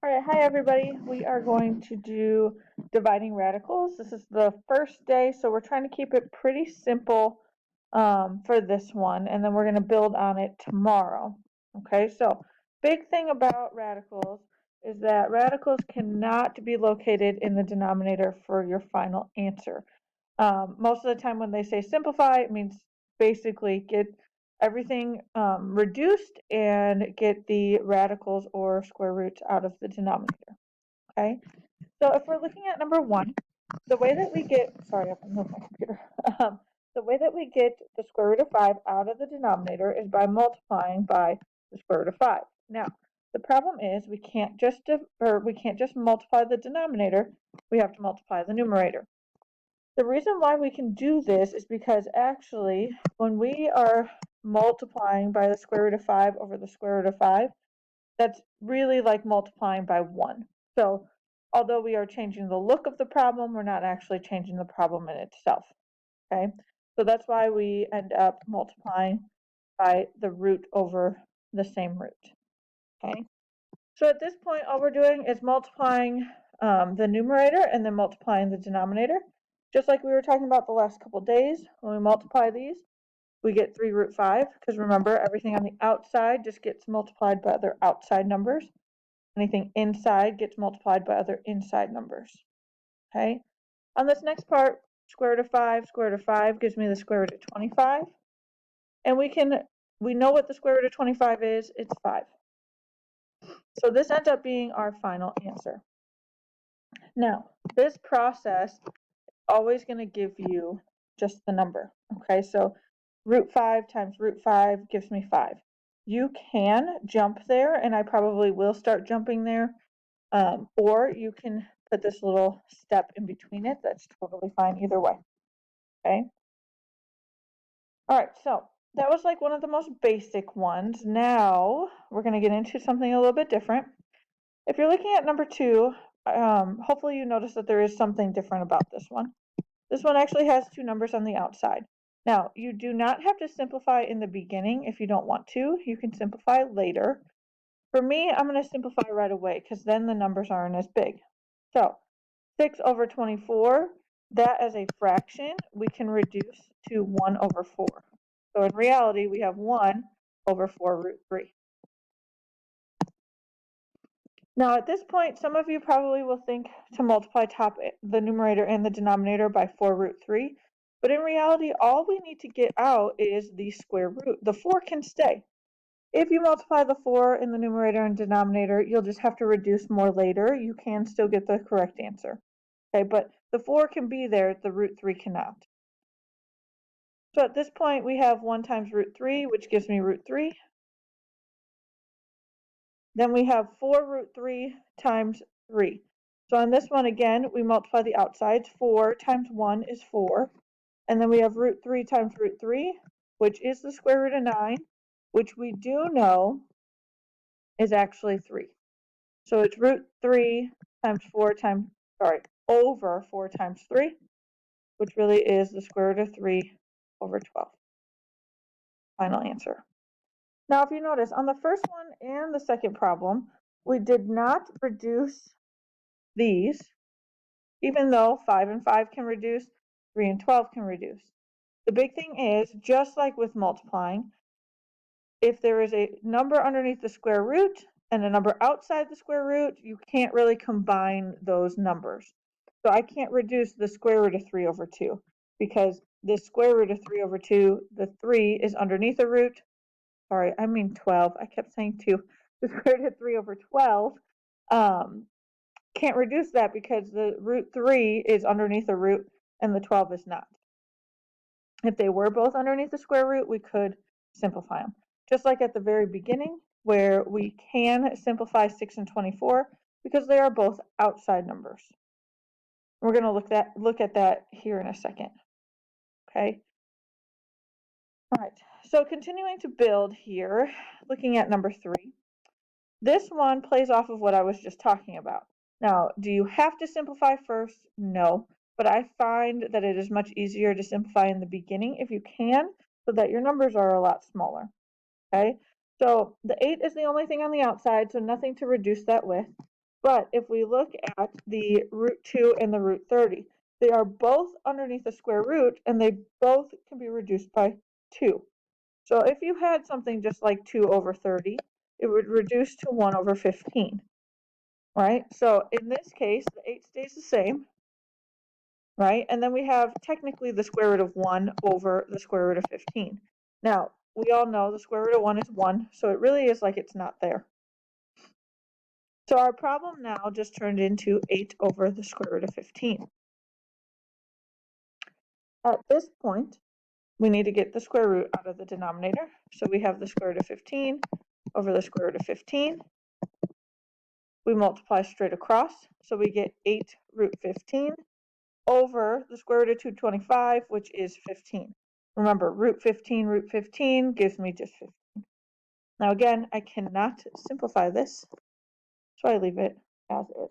All right, hi everybody. We are going to do dividing radicals. This is the first day, so we're trying to keep it pretty simple for this one, and then we're going to build on it tomorrow. Okay, so big thing about radicals is that radicals cannot be located in the denominator for your final answer. Most of the time when they say simplify, it means basically get everything reduced and get the radicals or square roots out of the denominator. Okay, so if we're looking at number one, the way that we get, sorry, I have to move my computer. The way that we get the square root of 5 out of the denominator is by multiplying by the square root of 5. Now, the problem is we can't just multiply the denominator, we have to multiply the numerator. The reason why we can do this is because actually when we are multiplying by the square root of 5 over the square root of 5, that's really like multiplying by 1. So although we are changing the look of the problem, we're not actually changing the problem in itself. Okay, so that's why we end up multiplying by the root over the same root. Okay, so at this point all we're doing is multiplying the numerator and then multiplying the denominator. Just like we were talking about the last couple days, when we multiply these, we get 3 root 5, because remember, everything on the outside just gets multiplied by other outside numbers. Anything inside gets multiplied by other inside numbers. Okay? On this next part, square root of 5 gives me the square root of 25. And we know what the square root of 25 is, it's 5. So this ends up being our final answer. Now, this process is always going to give you just the number. Okay, so root 5 times root 5 gives me 5. You can jump there, and I probably will start jumping there, or you can put this little step in between it. That's totally fine either way. Okay. All right, so that was like one of the most basic ones. Now we're going to get into something a little bit different. If you're looking at number 2, hopefully you notice that there is something different about this one. This one actually has 2 numbers on the outside. Now, you do not have to simplify in the beginning if you don't want to. You can simplify later. For me, I'm going to simplify right away because then the numbers aren't as big. So 6 over 24, that as a fraction, we can reduce to 1 over 4. So in reality, we have 1 over 4 root 3. Now at this point, some of you probably will think to multiply the numerator and the denominator by 4 root 3. But in reality, all we need to get out is the square root. The 4 can stay. If you multiply the 4 in the numerator and denominator, you'll just have to reduce more later. You can still get the correct answer. Okay, but the 4 can be there, the root 3 cannot. So at this point, we have 1 times root 3, which gives me root 3. Then we have 4 root 3 times 3. So on this one, again, we multiply the outsides. 4 times 1 is 4. And then we have root 3 times root 3, which is the square root of 9, which we do know is actually 3. So it's root 3 times 4 times, over 4 times 3, which really is the square root of 3 over 12. Final answer. Now, if you notice, on the first one and the second problem, we did not reduce these, even though 5 and 5 can reduce, 3 and 12 can reduce. The big thing is, just like with multiplying, if there is a number underneath the square root and a number outside the square root, you can't really combine those numbers. So I can't reduce the square root of 3 over 2 because the square root of 3 over 2, the 3 is underneath a root. Sorry, I mean 12. I kept saying 2. The square root of 3 over 12 can't reduce that because the root 3 is underneath a root and the 12 is not. If they were both underneath the square root, we could simplify them. Just like at the very beginning, where we can simplify 6 and 24 because they are both outside numbers. We're going to look at that here in a second. Okay. All right. So continuing to build here, looking at number 3. This one plays off of what I was just talking about. Now, do you have to simplify first? No. But I find that it is much easier to simplify in the beginning if you can, so that your numbers are a lot smaller. Okay, so the 8 is the only thing on the outside, so nothing to reduce that with. But if we look at the root 2 and the root 30, they are both underneath the square root, and they both can be reduced by 2. So if you had something just like 2 over 30, it would reduce to 1 over 15, right? So in this case, the 8 stays the same, right? And then we have technically the square root of 1 over the square root of 15. Now, we all know the square root of 1 is 1, so it really is like it's not there. So our problem now just turned into 8 over the square root of 15. At this point, we need to get the square root out of the denominator. So we have the square root of 15 over the square root of 15. We multiply straight across, so we get 8 root 15 over the square root of 225, which is 15. Remember, root 15 gives me just 15. Now again, I cannot simplify this, so I leave it as is.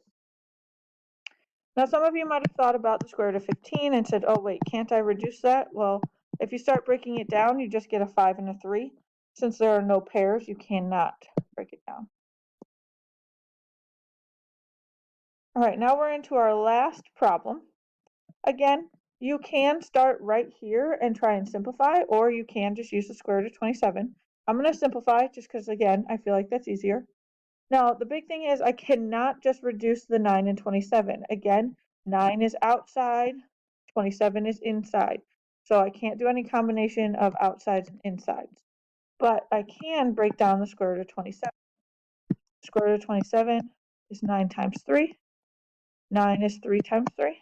Now some of you might have thought about the square root of 15 and said, oh wait, can't I reduce that? Well, if you start breaking it down, you just get a 5 and a 3. Since there are no pairs, you cannot break it down. All right, now we're into our last problem. Again, you can start right here and try and simplify, or you can just use the square root of 27. I'm going to simplify just because, again, I feel like that's easier. Now, the big thing is I cannot just reduce the 9 and 27. Again, 9 is outside, 27 is inside. So I can't do any combination of outsides and insides. But I can break down the square root of 27. Square root of 27 is 9 times 3. 9 is 3 times 3.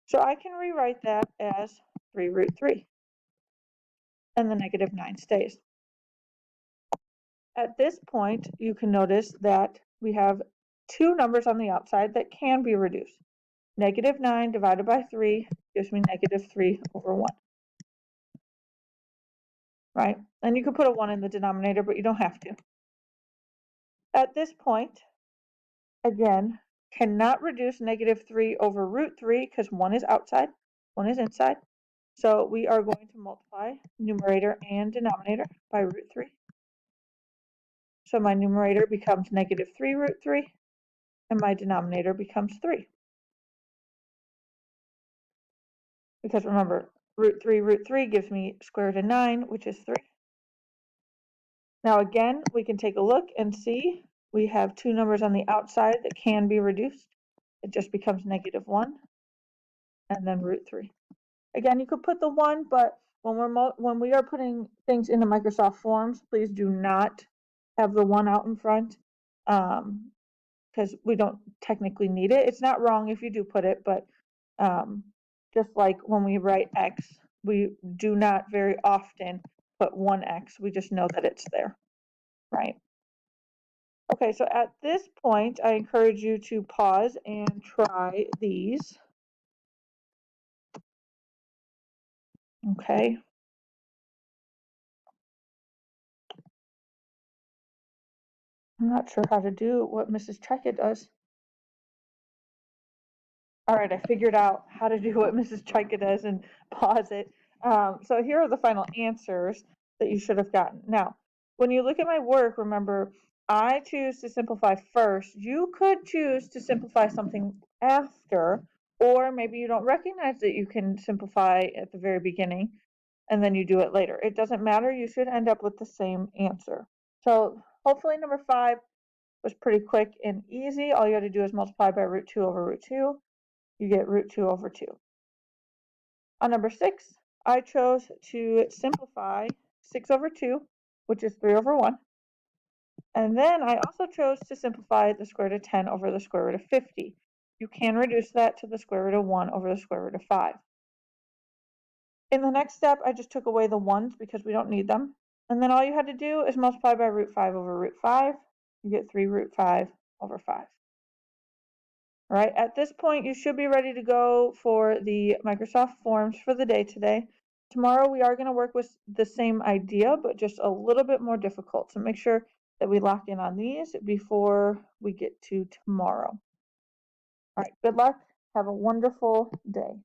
So I can rewrite that as 3 root 3. And the negative 9 stays. At this point, you can notice that we have two numbers on the outside that can be reduced. Negative 9 divided by 3 gives me negative 3 over 1. Right? And you can put a 1 in the denominator, but you don't have to. At this point, again, cannot reduce negative 3 over root 3 because 1 is outside, 1 is inside. So we are going to multiply numerator and denominator by root 3. So my numerator becomes negative 3 root 3, and my denominator becomes 3. Because remember, root 3 gives me square root of 9, which is 3. Now again, we can take a look and see we have two numbers on the outside that can be reduced. It just becomes negative 1 and then root 3. Again, you could put the 1, but when we are putting things into Microsoft Forms, please do not have the 1 out in front because we don't technically need it. It's not wrong if you do put it, but just like when we write X, we do not very often put 1x. We just know that it's there, right? Okay, so at this point, I encourage you to pause and try these. Okay. I'm not sure how to do what Mrs. Cheka does. All right, I figured out how to do what Mrs. Cheka does and pause it. So here are the final answers that you should have gotten. Now, when you look at my work, remember, I choose to simplify first. You could choose to simplify something after, or maybe you don't recognize that you can simplify at the very beginning and then you do it later. It doesn't matter. You should end up with the same answer. So hopefully number 5 was pretty quick and easy. All you have to do is multiply by root 2 over root 2. You get root 2 over 2. On number 6, I chose to simplify 6 over 2, which is 3 over 1. And then I also chose to simplify the square root of 10 over the square root of 50. You can reduce that to the square root of 1 over the square root of 5. In the next step, I just took away the 1s because we don't need them. And then all you had to do is multiply by root 5 over root 5. You get 3 root 5 over 5. All right, at this point, you should be ready to go for the Microsoft Forms for the day today. Tomorrow, we are going to work with the same idea, but just a little bit more difficult. So make sure that we lock in on these before we get to tomorrow. All right, good luck. Have a wonderful day.